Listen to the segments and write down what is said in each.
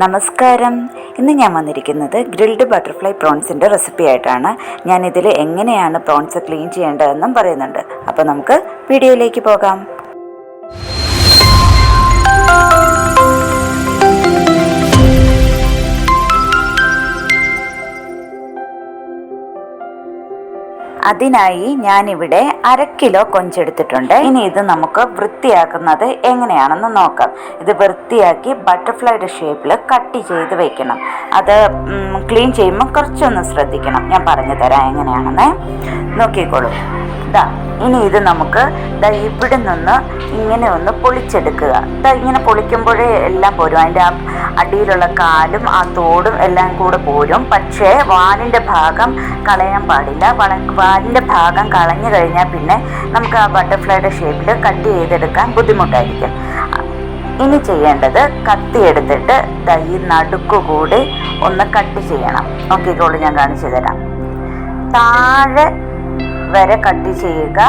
നമസ്കാരം. ഇന്ന് ഞാൻ വന്നിരിക്കുന്നത് ഗ്രിൽഡ് ബട്ടർഫ്ലൈ പ്രോൺസിൻ്റെ റെസിപ്പി ആയിട്ടാണ്. ഞാനിതിൽ എങ്ങനെയാണ് പ്രോൺസ് ക്ലീൻ ചെയ്യേണ്ടതെന്നും പറയുന്നുണ്ട്. അപ്പോൾ നമുക്ക് വീഡിയോയിലേക്ക് പോകാം. അതിനായി ഞാനിവിടെ 1/2 കിലോ കൊഞ്ചെടുത്തിട്ടുണ്ട്. ഇനി ഇത് നമുക്ക് വൃത്തിയാക്കുന്നത് എങ്ങനെയാണെന്ന് നോക്കാം. ഇത് വൃത്തിയാക്കി ബട്ടർഫ്ലൈയുടെ ഷേപ്പിൽ കട്ട് ചെയ്ത് വെക്കണം. അത് ക്ലീൻ ചെയ്യുമ്പോൾ കുറച്ചൊന്ന് ശ്രദ്ധിക്കണം. ഞാൻ പറഞ്ഞു തരാം എങ്ങനെയാണെന്ന്. നോക്കിക്കോളൂ. ഇനി ഇത് നമുക്ക് ഇവിടെ നിന്ന് ഇങ്ങനെ ഒന്ന് പൊളിച്ചെടുക്കുക. ഇങ്ങനെ പൊളിക്കുമ്പോഴേ എല്ലാം പോരും. അതിൻ്റെ അടിയിലുള്ള കാലും ആ തോടും എല്ലാം കൂടെ പോരും. പക്ഷേ വാലിൻ്റെ ഭാഗം കളയാൻ പാടില്ല. വാലിൻ്റെ ഭാഗം കളഞ്ഞു കഴിഞ്ഞാൽ പിന്നെ നമുക്ക് ആ ബട്ടർഫ്ലൈയുടെ ഷേപ്പിൽ കട്ട് ചെയ്തെടുക്കാൻ ബുദ്ധിമുട്ടായിരിക്കും. ഇനി ചെയ്യേണ്ടത് കത്തി എടുത്തിട്ട് ഈ നടുക്കുകൂടി ഒന്ന് കട്ട് ചെയ്യണം. നോക്കിക്കോളൂ, ഞാൻ കാണിച്ചു തരാം. താഴെ വരെ കട്ട് ചെയ്യുക.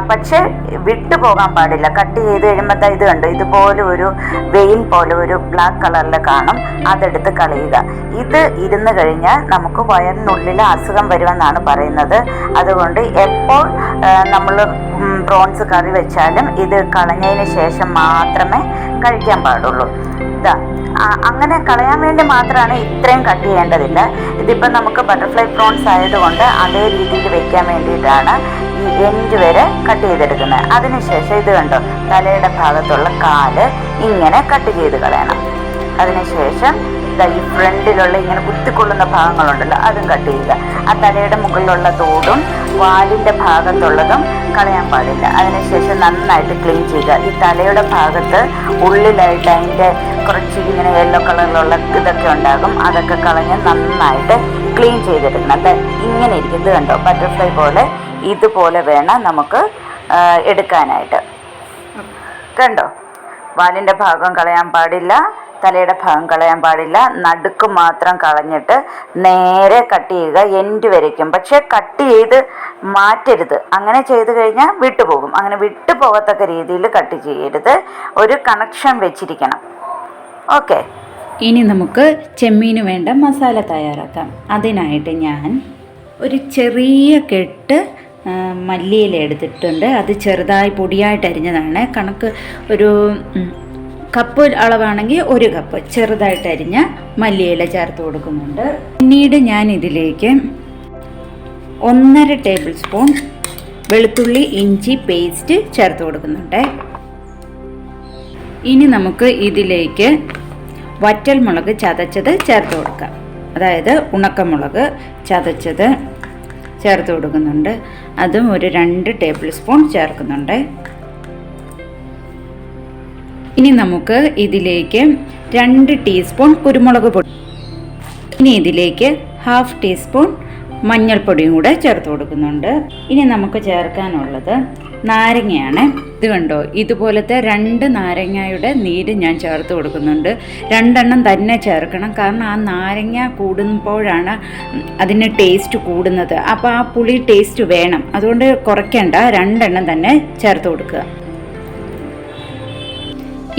പക്ഷെ വിട്ടു പോകാൻ പാടില്ല. കട്ട് ചെയ്ത് കഴിയുമ്പോൾ ഇത് കണ്ടു, ഇതുപോലെ ഒരു വെയിൻ പോലെ ഒരു ബ്ലാക്ക് കളറിൽ കാണും. അതെടുത്ത് കളയുക. ഇത് ഇരുന്ന് കഴിഞ്ഞാൽ നമുക്ക് വയറിനുള്ളിൽ അസുഖം വരുമെന്നാണ് പറയുന്നത്. അതുകൊണ്ട് എപ്പോൾ നമ്മൾ പ്രോൺസ് കറി വെച്ചാലും ഇത് കളഞ്ഞതിന് ശേഷം മാത്രമേ കഴിക്കാൻ പാടുള്ളൂ. അങ്ങനെ കളയാൻ വേണ്ടി മാത്രമാണ് ഇത്രയും കട്ട് ചെയ്യേണ്ടതില്ല. ഇതിപ്പോൾ നമുക്ക് ബട്ടർഫ്ലൈ പ്രോൺസ് ആയതുകൊണ്ട് അതേ രീതിയിൽ വെക്കാൻ വേണ്ടിയിട്ടാണ് ഈ എൻഡ് വരെ കട്ട് ചെയ്തെടുക്കുന്നത്. അതിനുശേഷം ഇത് കണ്ടോ, തലയുടെ ഭാഗത്തുള്ള കാല് ഇങ്ങനെ കട്ട് ചെയ്ത് കളയണം. അതിനുശേഷം ഈ ഫ്രണ്ടിലുള്ള ഇങ്ങനെ കുത്തിക്കൊള്ളുന്ന ഭാഗങ്ങളുണ്ടല്ലോ, അതും കട്ട് ചെയ്യുക. ആ തലയുടെ മുകളിലുള്ള തോടും വാലിൻ്റെ ഭാഗത്തുള്ളതും കളയാൻ പാടില്ല. അതിനുശേഷം നന്നായിട്ട് ക്ലീൻ ചെയ്യുക. ഈ തലയുടെ ഭാഗത്ത് ഉള്ളിലായിട്ട് അതിൻ്റെ കുറച്ച് ഇങ്ങനെ യെല്ലോ കളറിലുള്ള ഇതൊക്കെ ഉണ്ടാകും. അതൊക്കെ കളഞ്ഞ് നന്നായിട്ട് ക്ലീൻ ചെയ്തെടുക്കണം. ഇങ്ങനെ ഇരിക്കുന്നത് കണ്ടോ, ബട്ടർഫ്ലൈ പോലെ ഇതുപോലെ വേണം നമുക്ക് എടുക്കാനായിട്ട്. കണ്ടോ, വാലിൻ്റെ ഭാഗം കളയാൻ പാടില്ല, തലയുടെ ഭാഗം കളയാൻ പാടില്ല. നടുക്ക് മാത്രം കളഞ്ഞിട്ട് നേരെ കട്ട് ചെയ്യുക എൻഡ് വരയ്ക്കും. പക്ഷേ കട്ട് ചെയ്ത് മാറ്റരുത്. അങ്ങനെ ചെയ്ത് കഴിഞ്ഞാൽ വിട്ടുപോകും. അങ്ങനെ വിട്ടുപോകത്തക്ക രീതിയിൽ കട്ട് ചെയ്യരുത്. ഒരു കണക്ഷൻ വെച്ചിരിക്കണം. ഓക്കെ. ഇനി നമുക്ക് ചെമ്മീന് വേണ്ട മസാല തയ്യാറാക്കാം. അതിനായിട്ട് ഞാൻ ഒരു ചെറിയ കെട്ട് മല്ലിയില എടുത്തിട്ടുണ്ട്. അത് ചെറുതായി പൊടിയായിട്ട് അരിഞ്ഞതാണ്. കണക്ക് ഒരു കപ്പ് അളവാണെങ്കിൽ 1 കപ്പ് ചെറുതായിട്ട് അരിഞ്ഞ മല്ലിയില ചേർത്ത് കൊടുക്കുന്നുണ്ട്. പിന്നീട് ഞാൻ ഇതിലേക്ക് 1.5 ടേബിൾ സ്പൂൺ വെളുത്തുള്ളി ഇഞ്ചി പേസ്റ്റ് ചേർത്ത് കൊടുക്കുന്നുണ്ട്. ഇനി നമുക്ക് ഇതിലേക്ക് വറ്റൽമുളക് ചതച്ചത് ചേർത്ത് കൊടുക്കാം. അതായത് ഉണക്കമുളക് ചതച്ചത് ചേർത്ത് കൊടുക്കുന്നുണ്ട്. അതും ഒരു 2 ടേബിൾ സ്പൂൺ ചേർക്കുന്നുണ്ട്. ഇനി നമുക്ക് ഇതിലേക്ക് 2 ടീസ്പൂൺ കുരുമുളക് പൊടി, ഇനി ഇതിലേക്ക് 1/2 ടീസ്പൂൺ മഞ്ഞൾപ്പൊടിയും കൂടെ ചേർത്ത് കൊടുക്കുന്നുണ്ട്. ഇനി നമുക്ക് ചേർക്കാനുള്ളത് നാരങ്ങയാണ്. ഇത് കണ്ടോ, ഇതുപോലത്തെ 2 നാരങ്ങയുടെ നീര് ഞാൻ ചേർത്ത് കൊടുക്കുന്നുണ്ട്. 2 എണ്ണം തന്നെ ചേർക്കണം. കാരണം ആ നാരങ്ങ കൂടുമ്പോഴാണ് അതിന് ടേസ്റ്റ് കൂടുന്നത്. അപ്പോൾ ആ പുളി ടേസ്റ്റ് വേണം. അതുകൊണ്ട് കുറയ്ക്കേണ്ട, 2 എണ്ണം തന്നെ ചേർത്ത് കൊടുക്കുക.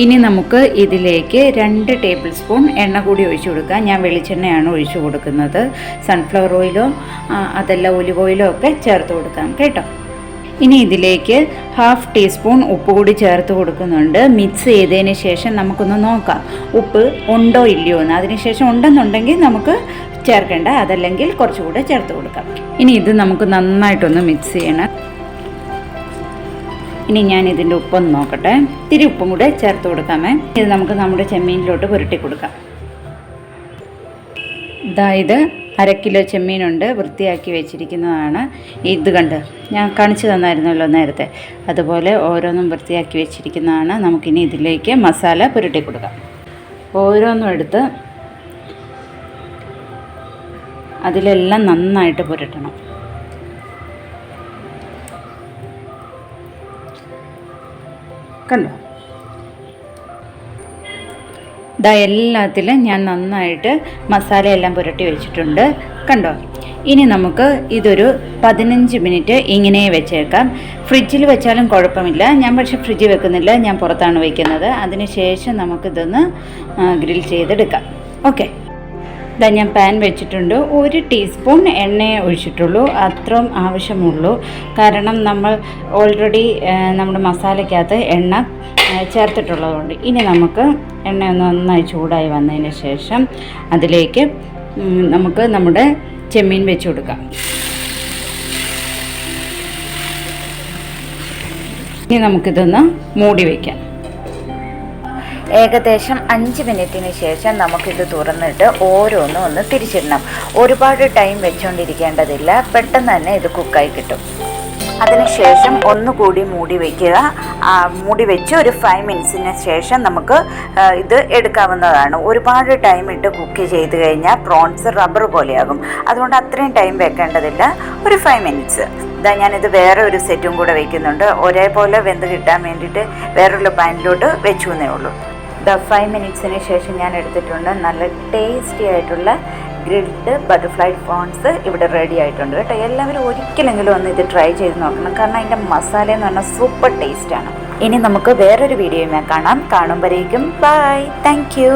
ഇനി നമുക്ക് ഇതിലേക്ക് 2 ടേബിൾ സ്പൂൺ എണ്ണ കൂടി ഒഴിച്ചു കൊടുക്കാം. ഞാൻ വെളിച്ചെണ്ണയാണ് ഒഴിച്ചു കൊടുക്കുന്നത്. സൺഫ്ലവർ ഓയിലോ അതല്ല ഒലിവ് ഓയിലോ ഒക്കെ ചേർത്ത് കൊടുക്കാം കേട്ടോ. ഇനി ഇതിലേക്ക് 1/2 ടീസ്പൂൺ ഉപ്പ് കൂടി ചേർത്ത് കൊടുക്കുന്നുണ്ട്. മിക്സ് ചെയ്തതിന് ശേഷം നമുക്കൊന്ന് നോക്കാം ഉപ്പ് ഉണ്ടോ ഇല്ലയോ എന്ന്. അതിനുശേഷം ഉണ്ടെന്നുണ്ടെങ്കിൽ നമുക്ക് ചേർക്കേണ്ട, അതല്ലെങ്കിൽ കുറച്ചുകൂടെ ചേർത്ത് കൊടുക്കാം. ഇനി ഇത് നമുക്ക് നന്നായിട്ടൊന്ന് മിക്സ് ചെയ്യണം. ഇനി ഞാൻ ഇതിൻ്റെ ഉപ്പൊന്ന് നോക്കട്ടെ. ഇത്തിരി ഉപ്പും കൂടെ ചേർത്ത് കൊടുക്കാമേ. ഇത് നമുക്ക് നമ്മുടെ ചെമ്മീനിലോട്ട് പുരട്ടി കൊടുക്കാം. ഇത് 1/2 കിലോ ചെമ്മീനുണ്ട്, വൃത്തിയാക്കി വെച്ചിരിക്കുന്നതാണ്. ഇത് കണ്ട് ഞാൻ കാണിച്ചു തന്നായിരുന്നല്ലോ നേരത്തെ, അതുപോലെ ഓരോന്നും വൃത്തിയാക്കി വെച്ചിരിക്കുന്നതാണ്. നമുക്കിനി ഇതിലേക്ക് മസാല പുരട്ടി കൊടുക്കാം. ഓരോന്നും എടുത്ത് അതിലെല്ലാം നന്നായിട്ട് പുരട്ടണം. കണ്ടോ, എല്ലാത്തിലും ഞാൻ നന്നായിട്ട് മസാലയെല്ലാം പുരട്ടി വെച്ചിട്ടുണ്ട്. കണ്ടോ, ഇനി നമുക്ക് ഇതൊരു 15 മിനിറ്റ് ഇങ്ങനെ വെച്ചേക്കാം. ഫ്രിഡ്ജിൽ വെച്ചാലും കുഴപ്പമില്ല. ഞാൻ പക്ഷേ ഫ്രിഡ്ജിൽ വെക്കുന്നില്ല, ഞാൻ പുറത്താണ് വയ്ക്കുന്നത്. അതിനുശേഷം നമുക്കിതൊന്ന് ഗ്രിൽ ചെയ്തെടുക്കാം. ഓക്കെ, ഇതാ ഞാൻ പാൻ വെച്ചിട്ടുണ്ട്. 1 ടീസ്പൂൺ എണ്ണയെ ഒഴിച്ചിട്ടുള്ളൂ, അത്രയും ആവശ്യമുള്ളൂ. കാരണം നമ്മൾ ഓൾറെഡി നമ്മുടെ മസാലയ്ക്കകത്ത് എണ്ണ ചേർത്തിട്ടുള്ളതുകൊണ്ട്. ഇനി നമുക്ക് എണ്ണ ഒന്ന് നന്നായി ചൂടായി വന്നതിന് ശേഷം അതിലേക്ക് നമുക്ക് നമ്മുടെ ചെമ്മീൻ വെച്ച് കൊടുക്കാം. ഇനി നമുക്കിതൊന്ന് മൂടി വയ്ക്കാം. ഏകദേശം 5 മിനിറ്റിന് ശേഷം നമുക്കിത് തുറന്നിട്ട് ഓരോന്നും ഒന്ന് തിരിച്ചിടണം. ഒരുപാട് ടൈം വെച്ചുകൊണ്ടിരിക്കേണ്ടതില്ല, പെട്ടെന്ന് തന്നെ ഇത് കുക്കായി കിട്ടും. അതിനുശേഷം ഒന്നുകൂടി മൂടി വയ്ക്കുക. മൂടി വെച്ച് ഒരു 5 മിനിറ്റ്സിന് ശേഷം നമുക്ക് ഇത് എടുക്കാവുന്നതാണ്. ഒരുപാട് ടൈം ഇട്ട് കുക്ക് ചെയ്ത് കഴിഞ്ഞാൽ പ്രോൺസ് റബ്ബർ പോലെയാകും. അതുകൊണ്ട് അത്രയും ടൈം വെക്കേണ്ടതില്ല, ഒരു 5 മിനിറ്റ്സ്. ഇതാ ഞാനിത് വേറെ ഒരു സെറ്റും കൂടെ വയ്ക്കുന്നുണ്ട്. ഒരേപോലെ വെന്ത് കിട്ടാൻ വേണ്ടിയിട്ട് വേറൊരു പാനിലോട്ട് വെച്ചു എന്നേ ഉള്ളൂ. ഇതാ 5 മിനിറ്റ്സിന് ശേഷം ഞാൻ എടുത്തിട്ടുണ്ട്. നല്ല ടേസ്റ്റി ആയിട്ടുള്ള ഗ്രിൽഡ് ബട്ടർഫ്ലൈഡ് പ്രോൺസ് ഇവിടെ റെഡി ആയിട്ടുണ്ട് കേട്ടോ. എല്ലാവരും ഒരിക്കലെങ്കിലും ഒന്ന് ഇത് ട്രൈ ചെയ്ത് നോക്കണം. കാരണം അതിൻ്റെ മസാല എന്ന് പറഞ്ഞാൽ സൂപ്പർ ടേസ്റ്റാണ്. ഇനി നമുക്ക് വേറൊരു വീഡിയോയുമായി കാണാം. കാണുമ്പോഴേക്കും ബൈ, താങ്ക് യു.